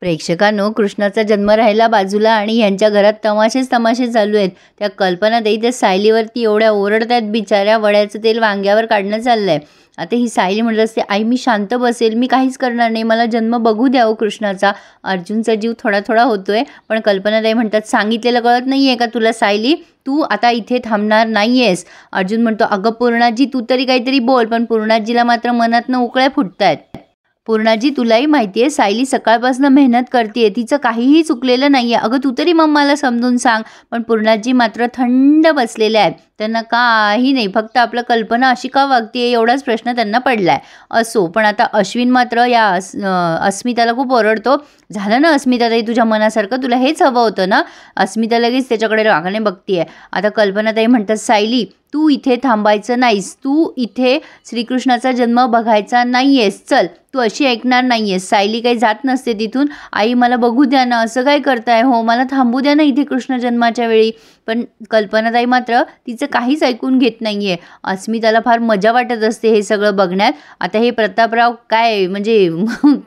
प्रेक्षकांनो, कृष्णाचा जन्म राहिला बाजूला आणि ह्यांच्या घरात तमाशेच तमाशे चालू आहेत. त्या कल्पनाताई त्या सायलीवरती एवढ्या ओरडतायत, बिचाऱ्या वड्याचं तेल वांग्यावर काढणं चाललंय. आता ही सायली म्हणत असते, आई मी शांत बसेल, मी काहीच करणार नाही, मला जन्म बघू द्या हो कृष्णाचा. अर्जुनचा जीव थोडा थोडा होतोय, पण कल्पनाताई म्हणतात, सांगितलेलं कळत नाही आहे का तुला सायली, तू आता इथे थांबणार नाही आहेस. अर्जुन म्हणतो, अगं पूर्णाजी तू तरी काहीतरी बोल. पण पूर्णाजीला मात्र मनातनं उकळ्या फुटतायत. पूर्णाजी तुलाही माहिती आहे सायली सकाळपासून मेहनत करते, तिचं काहीही चुकलेलं नाही आहे, अगं तू तरी मम्माला समजून सांग. पण पूर्णाजी मात्र थंड बसलेले आहेत, त्यांना काही नाही, फक्त आपलं कल्पना अशी का वागते एवढाच प्रश्न त्यांना पडला आहे. असो, पण आता अश्विन मात्र या अस्मिताला खूप ओरडतो. झालं ना अस्मिताताई तुझ्या मनासारखं, तुला हेच हवं होतं ना. अस्मिता लगेच त्याच्याकडे रागाने बघतीये. आता कल्पनाताई म्हणतात, सायली तू इथे थांबायचं नाहीस, तू इथे श्रीकृष्णाचा जन्म बघायचा नाही आहेस, चल तू अशी ऐकणार नाही आहेस. सायली काही जात नसते तिथून. आई मला बघू द्या ना, असं काय करताय, हो मला थांबू द्या ना इथे कृष्ण जन्माच्या वेळी. पण कल्पनाताई मात्र तिचं काहीच ऐकून घेत नाही आहे. अस्मिताला फार मजा वाटत असते हे सगळं बघण्यात. आता हे प्रतापराव काय म्हणजे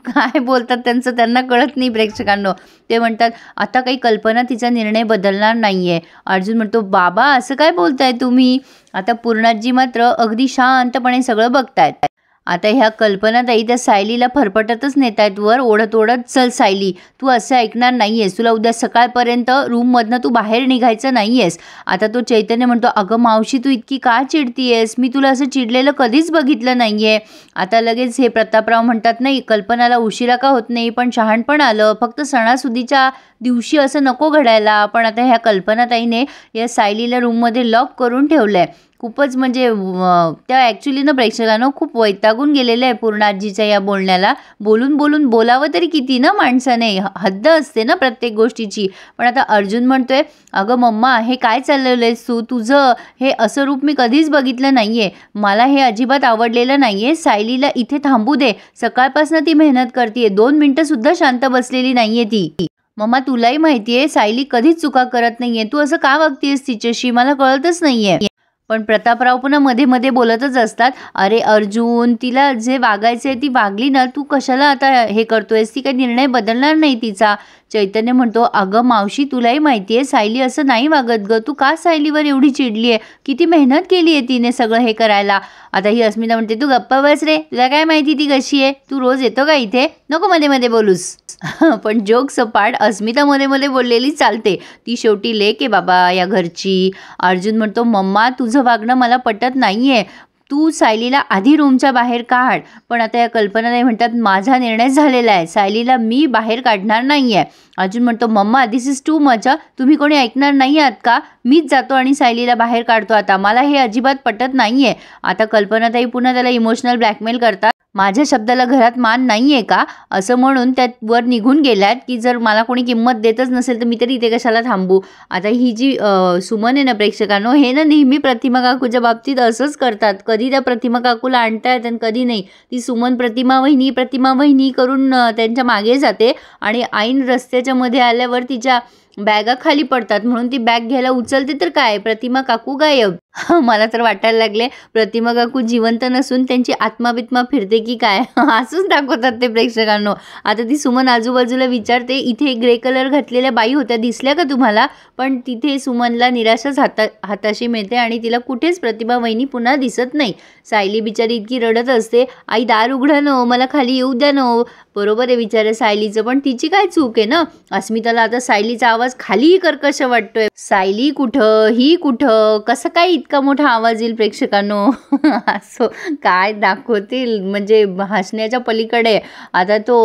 काय बोलतात त्यांचं त्यांना कळत नाही प्रेक्षकांनो. ते म्हणतात, आता काही कल्पना तिचा निर्णय बदलणार नाही आहे. अर्जुन म्हणतो, बाबा असं काय बोलताय तुम्ही. आता पूर्णाजी मात्र अगदी शांतपणे सगळं बघतायत. आता ह्या कल्पनाताई त्या सायलीला फरफटतच नेत आहेत वर, ओढत ओढत, चल सायली तू असं ऐकणार नाही आहेस, तुला उद्या सकाळपर्यंत रूममधनं तू बाहेर निघायचं नाही आहेस. आता तो चैतन्य म्हणतो, अगं मावशी तू इतकी का चिडती आहेस, मी तुला असं चिडलेलं कधीच बघितलं नाही आहे. आता लगेच हे प्रतापराव म्हणतात, नाही कल्पनाला उशिरा का होत नाही, पण शहाणपण आलं, फक्त सणासुदीच्या दिवशी असं नको घडायला. पण आता ह्या कल्पनाताईने या सायलीला रूममध्ये लॉक करून ठेवलं आहे. खूपच म्हणजे त्या ॲक्च्युली ना प्रेक्षकांना खूप वैतागून गेलेलं आहे पूर्णाजीच्या या बोलण्याला. बोलून बोलून बोलावं तरी किती ना माणसाने, हद्द असते ना प्रत्येक गोष्टीची. पण आता अर्जुन म्हणतोय, अगं मम्मा हे काय चाललेलं आहेस तू, तुझं हे असं रूप मी कधीच बघितलं नाही आहे, मला हे अजिबात आवडलेलं नाही आहे. सायलीला इथे थांबू दे, सकाळपासून ती मेहनत करते, 2 मिनटंसुद्धा शांत बसलेली नाही आहे ती. मम्मा तुलाही माहिती आहे सायली कधीच चुका करत नाही आहे, तू असं का वागतेस तिच्याशी, मला कळतच नाही आहे. पण प्रतापराव पुन्हा मध्ये मध्ये बोलतच असतात, अरे अर्जुन तिला जे वागायचं आहे ती वागली ना, तू कशाला आता हे करतोयस, ती काही निर्णय बदलणार नाही तिचा. चैतन्य म्हणतो, अगं मावशी तुलाही माहिती आहे सायली असं नाही वागत ग, तू का सायलीवर एवढी चिडली आहे, किती मेहनत केली आहे तिने सगळं हे करायला. आता ही अस्मिता म्हणते, तू गप्पा बस रे, तुला काय माहिती ती कशी आहे, तू रोज येतो का इथे, नको मध्ये मध्ये बोलूस. पण जोक सपाट अस्मिता मध्ये मध्ये बोललेली चालते, ती शेवटी लेक आहे बाबा या घरची. अर्जुन म्हणतो, मम्मा तुझं वागणं मला पटत नाही आहे, तू सायलीला आधी रूमच्या बाहेर काढ. पण आता या कल्पनाताई म्हणतात, माझा निर्णय झालेला आहे, सायलीला मी बाहेर काढणार नाही आहे. अर्जुन म्हणतो, mamma this is too much, तुम्ही कोणी ऐकणार नाही आहात का, मीच जातो आणि सायलीला बाहेर काढतो, आता मला हे अजिबात पटत नाही आहे. आता कल्पनाताई पुन्हा त्याला इमोशनल ब्लॅकमेल करतात, माझ्या शब्दाला घरात मान नाही आहे का, असं म्हणून त्यात वर निघून गेल्यात की जर मला कोणी किंमत देतच नसेल तर मी तरी इथे कशाला थांबू. आता ही जी सुमन आहे ना प्रेक्षकांनो, हे ना नेहमी प्रतिमा काकूच्या बाबतीत असंच करतात, कधी त्या प्रतिमा काकूला आणतायत आणि कधी नाही. ती सुमन प्रतिमा वहिनी करून त्यांच्या मागे जाते आणि ऐन रस्त्याच्या मध्ये आल्यावर तिच्या बॅगा खाली पडतात, म्हणून ती बॅग घ्यायला उचलते तर काय प्रतिमा काकू गायब. मला तर वाटायला लागले प्रतिमा काकू जिवंत नसून त्यांची आत्मा फिरते की काय, असंच दाखवतात ते प्रेक्षकांनो. आता ती सुमन आजूबाजूला विचारते, इथे ग्रे कलर घातलेल्या बाई होत्या दिसल्या का तुम्हाला, पण तिथे सुमनला निराशाच हाताशी मिळते आणि तिला कुठेच प्रतिमा वहिनी पुन्हा दिसत नाही. सायली बिचारी इतकी रडत असते, आई दार उघडा न, मला खाली येऊ द्या न. बरोबर आहे विचार सायलीचं, पण तिची काय चूक आहे ना. अस्मिताला आता सायलीचा आवाज खालीही कर्कश वाटतोय, सायली कुठं ही कुठं, कसं काय इतका मोठा आवाज येईल प्रेक्षकांनो. असो काय दाखवतील, म्हणजे हसण्याच्या पलीकडे. आता तो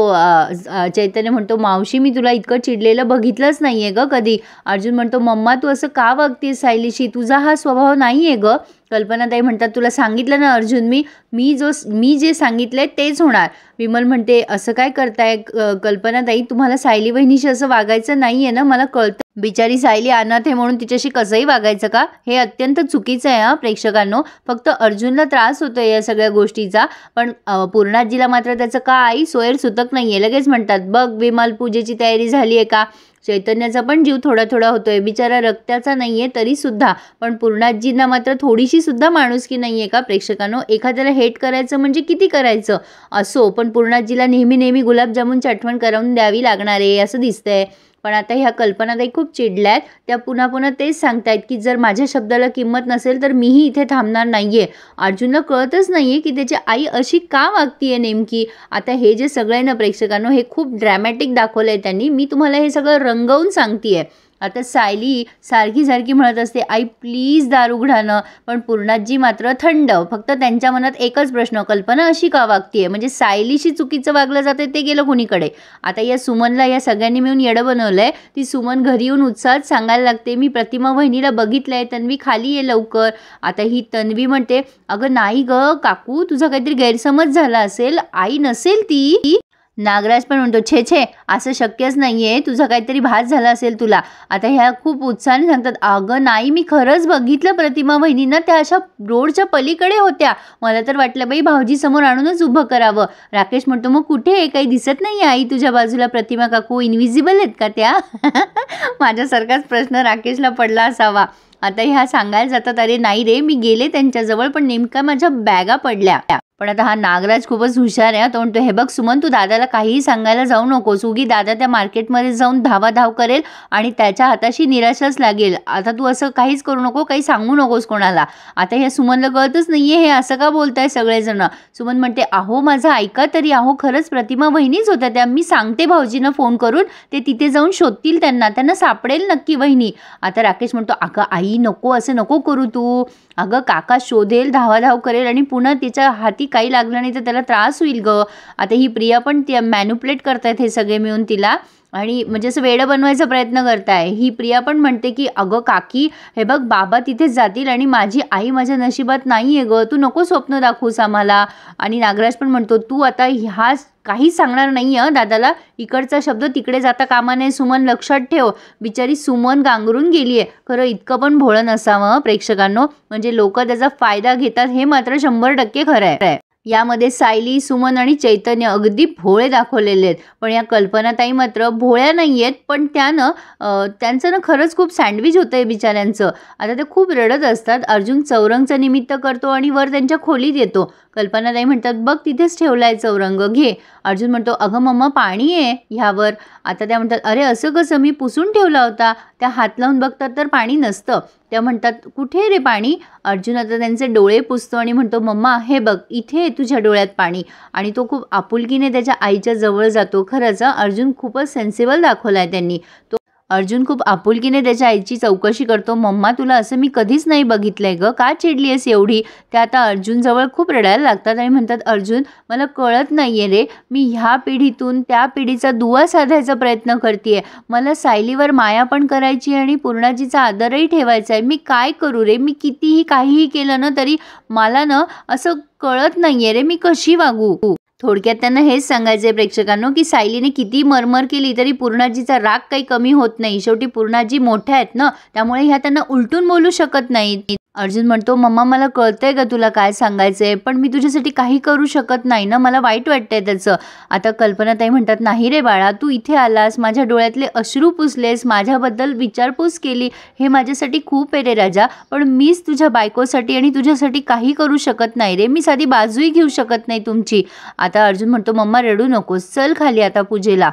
चैतन्य म्हणतो, मावशी मी तुला इतकं चिडलेलं बघितलंच नाही आहे ग कधी. अर्जुन म्हणतो, मम्मा तू असं का वागते सायलीशी, तुझा हा स्वभाव नाही आहे ग. कल्पनाताई म्हणतात, तुला सांगितलं ना अर्जुन, मी जे सांगितलंय तेच होणार. विमल म्हणते, असं काय करताय कल्पनाताई, तुम्हाला सायली वहिनीशी असं वागायचं नाही आहे ना, मला कळतं, बिचारी सायली अनाथ आहे म्हणून तिच्याशी कसंही वागायचं का, हे अत्यंत चुकीचं आहे हा प्रेक्षकांनो. फक्त अर्जुनला त्रास होतोय या सगळ्या गोष्टीचा, पण पूर्णाजीला मात्र त्याचं काही सोयर सुतक नाही आहे. लगेच म्हणतात, बघ विमल पूजेची तयारी झाली आहे का. चैतन्याचा पण जीव थोडा थोडा होतोय, बिचारा रक्ताचा नाहीये तरी सुद्धा, पण पूर्णाजींना मात्र थोडीशी सुद्धा माणुसकी नाहीये का प्रेक्षकांनो? एखाद्याला हेट करायचं म्हणजे किती करायचं असो, पण पूर्णाजीला नेहमी नेहमी गुलाबजामुनची आठवण करून द्यावी लागणार आहे असं दिसतंय. पण आता ह्या कल्पनाताई खूप चिडल्यात. त्या पुन्हा पुन्हा तेच सांगतायत की जर माझ्या शब्दाला किंमत नसेल तर मीही इथे थांबणार नाहीये. अर्जुनला कळतच नाहीये की त्याची आई अशी का वागतीये नेमकी. आता हे जे सगळं आहे ना प्रेक्षकांनो, हे खूप ड्रॅमॅटिक दाखवलंय त्यांनी. मी तुम्हाला हे सगळं रंगवून सांगतेय. आता सायली सारखी सारखी म्हणत असते, आई प्लीज दार उघडा ना, पण पूर्णाजी मात्र थंड. फक्त त्यांच्या मनात एकच प्रश्न, कल्पना अशी का वागतीये, म्हणजे सायलीशी चुकीचं वागलं जाते ते गेलं कुणीकडे. आता या सुमनला या सगळ्यांनी मिळून येडं बनवलंय. ती सुमन घरी येऊन उत्साहात सांगायला लागते, मी प्रतिमा वहिनीला बघितलंय, तन्वी खाली ये लवकर. आता ही तन्वी म्हणते, अगं नाही ग काकू, तुझा काहीतरी गैरसमज झाला असेल, आई नसेल ती. नागराज पण म्हणतो, छे छे असं शक्यच नाहीये, तुझा काहीतरी भास झाला असेल तुला. आता ह्या खूप उत्साहाने सांगतात, अगं नाही मी खरंच बघितलं प्रतिमा वहिनींना, त्या अशा रोडच्या पलीकडे होत्या, मला तर वाटलं बाई भाऊजी समोर आणूनच उभं करावं. राकेश म्हणतो, मग कुठे काही दिसत नाही आई तुझ्या बाजूला प्रतिमा काकू, इनव्हिजिबल आहेत का त्या? माझ्यासारखाच प्रश्न राकेशला पडला असावा. आता ह्या सांगायला जातात, अरे नाही रे मी गेले त्यांच्याजवळ, पण नेमका माझ्या बॅगा पडल्या. पण आता हा नागराज खूपच हुशार आहे. तो म्हणतो, हे बघ सुमन, तू दादाला काहीही सांगायला जाऊ नकोस, उगी दादा त्या मार्केटमध्ये जाऊन धावाधाव करेल आणि त्याच्या हाताशी निराशाच लागेल. आता तू असं काहीच करू नको, काही सांगू नकोस कोणाला. आता हे सुमनला कळतच नाहीये हे असं का बोलताय सगळेजण. सुमन म्हणते, अहो माझं ऐका तरी, अहो खरंच प्रतिमा वहिनीच होत्या त्या, मी सांगते भाऊजींना फोन करून, ते तिथे जाऊन शोधतील त्यांना सापडेल नक्की वहिनी. आता राकेश म्हणतो, अगं आई नको, असं नको करू तू, अगं काका शोधेल, धावाधाव करेल आणि पुन्हा तिच्या हाती काही लागलं नाही तर त्याला त्रास होईल ग. आता ही प्रिया पण ती मॅन्युप्लेट करतायत हे सगळे मिळून तिला, आणि म्हणजे असं वेडं बनवायचा प्रयत्न करताय. ही प्रिया पण म्हणते की अगं काकी हे बघ बाबा तिथेच जातील आणि माझी आई माझ्या नशिबात नाही आहे ग, तू नको स्वप्न दाखवूस आम्हाला. आणि नागराज पण म्हणतो, तू आता ह्या काहीच सांगणार नाही दादाला, इकडचा शब्द तिकडे जाता कामा नये सुमन, लक्षात ठेव. बिचारी सुमन गांगरून गेली आहे. खरं इतकं पण भोळं नसावं प्रेक्षकांनो, म्हणजे लोक त्याचा फायदा घेतात हे मात्र 100% खरं आहे. यामध्ये सायली, सुमन आणि चैतन्य अगदी भोळे दाखवलेले आहेत, पण या कल्पनाताई मात्र भोळ्या नाही आहेत, पण त्यांचं ना खरंच खूप सँडविच होतं आहे बिचाऱ्यांचं. आता ते खूप रडत असतात. अर्जुन चौरंगचं निमित्त करतो आणि वर त्यांच्या खोलीत येतो. कल्पनाताई म्हणतात, बघ तिथेच ठेवलाय चौरंग, घे. अर्जुन म्हणतो, अगं मम्मा पाणी आहे ह्यावर. आता त्या म्हणतात, अरे असं कसं, मी पुसून ठेवला होता. त्या हात लावून बघतात तर पाणी नसतं. त्या म्हणतात, कुठे रे पाणी. अर्जुन आता त्यांचे डोळे पुसतो आणि म्हणतो, मम्मा हे बघ इथे तुझ्या डोळ्यात पाणी. आणि तो खूप आपुलकीने त्याच्या आईच्या जवळ जातो. खरंच अर्जुन खूपच सेन्सिबल दाखवलाय त्यांनी. अर्जुन खूप आपुलकीने त्याच्या आईची चौकशी करतो, मम्मा तुला असं मी कधीच नाही बघितलंय ग, का चिडली आहेस एवढी. त्या आता अर्जुनजवळ खूप रडायला लागतात आणि म्हणतात, अर्जुन मला कळत नाही आहे रे, मी ह्या पिढीतून त्या पिढीचा दुवा साधायचा प्रयत्न करते, मला सायलीवर माया पण करायची आणि पूर्णाजीचा आदरही ठेवायचा आहे, मी काय करू रे, मी कितीही काहीही केलं ना तरी मला ना असं कळत नाही आहे रे, मी कशी वागू. थोडक्यात त्यांना हेच सांगायचंय प्रेक्षकांनो की सायलीने किती मरमर केली तरी पूर्णाजीचा राग काही कमी होत नाही. शेवटी पूर्णाजी मोठ्या आहेत ना, त्यामुळे ह्या त्यांना उलटून बोलू शकत नाहीत. अर्जुन म्हणतो, मम्मा मला कळतंय का तुला काय सांगायचंय, पण मी तुझ्यासाठी काही करू शकत नाही ना, मला वाईट वाटतंय त्याचं. आता कल्पनाताई म्हणतात, नाही रे बाळा, तू इथे आलास, माझ्या डोळ्यातले अश्रू पुसलेस, माझ्याबद्दल विचारपूस केली, हे माझ्यासाठी खूप आहे रे राजा, पण मीच तुझ्या बायकोसाठी आणि तुझ्यासाठी काही करू शकत नाही रे, मी साधी बाजूही घेऊ शकत नाही तुमची. आता अर्जुन म्हणतो, मम्मा रडू नकोस, चल खाली आता पूजेला.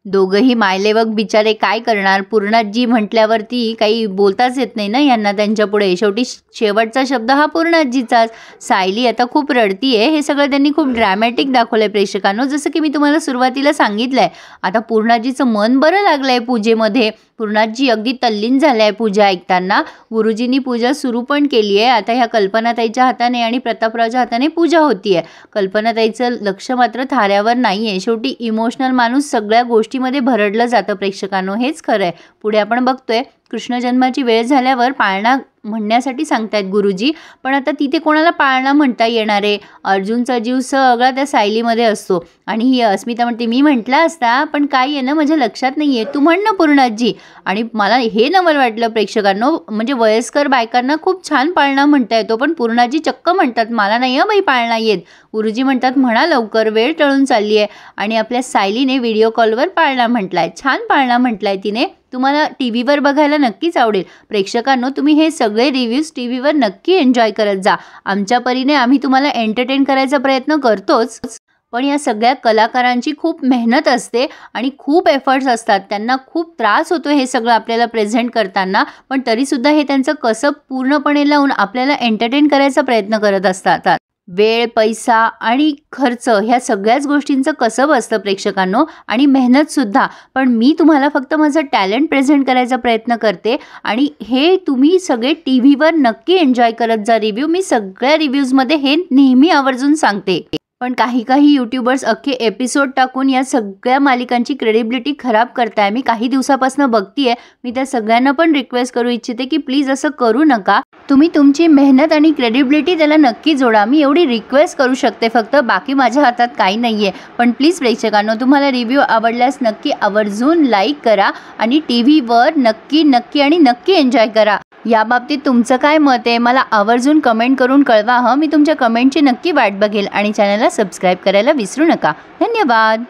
दोघंही मायलेवक बिचारे काय करणार, पूर्णाजी म्हटल्यावरती काही बोलताच येत नाही ना यांना त्यांच्या पुढे. शेवटी शेवटचा शब्द हा पूर्णाजीचाच. सायली आता खूप रडतीये. हे सगळं त्यांनी खूप ड्रॅमॅटिक दाखवलंय प्रेक्षकांनो, जसं की मी तुम्हाला सुरुवातीला सांगितलंय. आता पूर्णाजीचं मन बरं लागलंय पूजेमध्ये. पूर्णाजी अगदी तल्लीन झाले आहे पूजा ऐकताना. गुरुजींनी पूजा सुरू पण केली आहे. आता ह्या कल्पनाताईच्या हाताने आणि प्रतापरावच्या हाताने पूजा होतीये. कल्पनाताईचं लक्ष मात्र थाऱ्यावर नाही आहे. शेवटी इमोशनल माणूस सगळ्या गोष्टीमध्ये भरडलं जातं प्रेक्षकांनो, हेच खरं आहे. पुढे आपण बघतोय कृष्ण जन्माची वेळ झाल्यावर पाळणा म्हणण्यासाठी सांगतायत गुरुजी, पण आता तिथे कोणाला पाळणा म्हणता येणार आहे? अर्जुनचा जीव सगळा त्या सायलीमध्ये असतो. आणि ही अस्मिता म्हणते, मी म्हटला असता पण काय आहे ना, माझ्या लक्षात नाही आहे, तू म्हण ना पूर्णाजी. आणि मला हे नवल वाटलं प्रेक्षकांनो, म्हणजे वयस्कर बायकांना खूप छान पाळणा म्हणता येतो, पण पूर्णाजी चक्क म्हणतात मला नाही बाई पाळणा येत. गुरुजी म्हणतात म्हणा लवकर, वेळ टळून चालली आहे. आणि आपल्या सायलीने व्हिडिओ कॉलवर पाळणा म्हटलाय, छान पाळणा म्हटलाय तिने. तुम्हाला टी व्हीवर बघायला नक्कीच आवडेल. प्रेक्षकांनो, तुम्ही हे सगळे रिव्ह्यूज टी व्हीवर नक्की एन्जॉय करत जा. आमच्या परीने आम्ही तुम्हाला एंटरटेन करायचा प्रयत्न करतोच, पण या सगळ्या कलाकारांची खूप मेहनत असते आणि खूप एफर्ट्स असतात. त्यांना खूप त्रास होतो हे सगळं आपल्याला प्रेझेंट करताना, पण तरीसुद्धा हे त्यांचं कसं पूर्णपणे लावून आपल्याला एंटरटेन करायचा प्रयत्न करत असतात. वेळ, पैसा आणि खर्च ह्या सगळ्याच गोष्टींचं कसब असतं प्रेक्षकांनो, आणि मेहनतसुद्धा. पण मी तुम्हाला फक्त माझं टॅलेंट प्रेझेंट करायचा प्रयत्न करते आणि हे तुम्ही सगळे टी व्हीवर नक्की एन्जॉय करत जा रिव्ह्यू. मी सगळ्या रिव्ह्यूजमध्ये हे नेहमी आवर्जून सांगते. पण काही यूट्यूबर्स अख्खे एपिसोड टाकून या सगळ्या मालिकांची क्रेडिबिलिटी खराब करताय. मी काही दिवसापासून बघतीये. मी त्या सगळ्यांना पण रिक्वेस्ट करू इच्छिते की प्लीज असं करू नका. तुम्ही तुमची मेहनत आणि क्रेडिबिलिटी त्याला नक्की जोडा. मी एवढी रिक्वेस्ट करू शकते फक्त, बाकी माझ्या हातात काही नाही आहे. पण प्लीज प्रेक्षकांनो, तुम्हाला रिव्ह्यू आवडल्यास नक्की आवर्जून लाईक करा आणि टी व्हीवर नक्की एन्जॉय करा. याबाबतीत तुमचं काय मत आहे मला आवर्जून कमेंट करून कळवा. मी तुमच्या कमेंटची नक्की वाट बघेल आणि चॅनलला सबस्क्राईब करायला विसरू नका. धन्यवाद.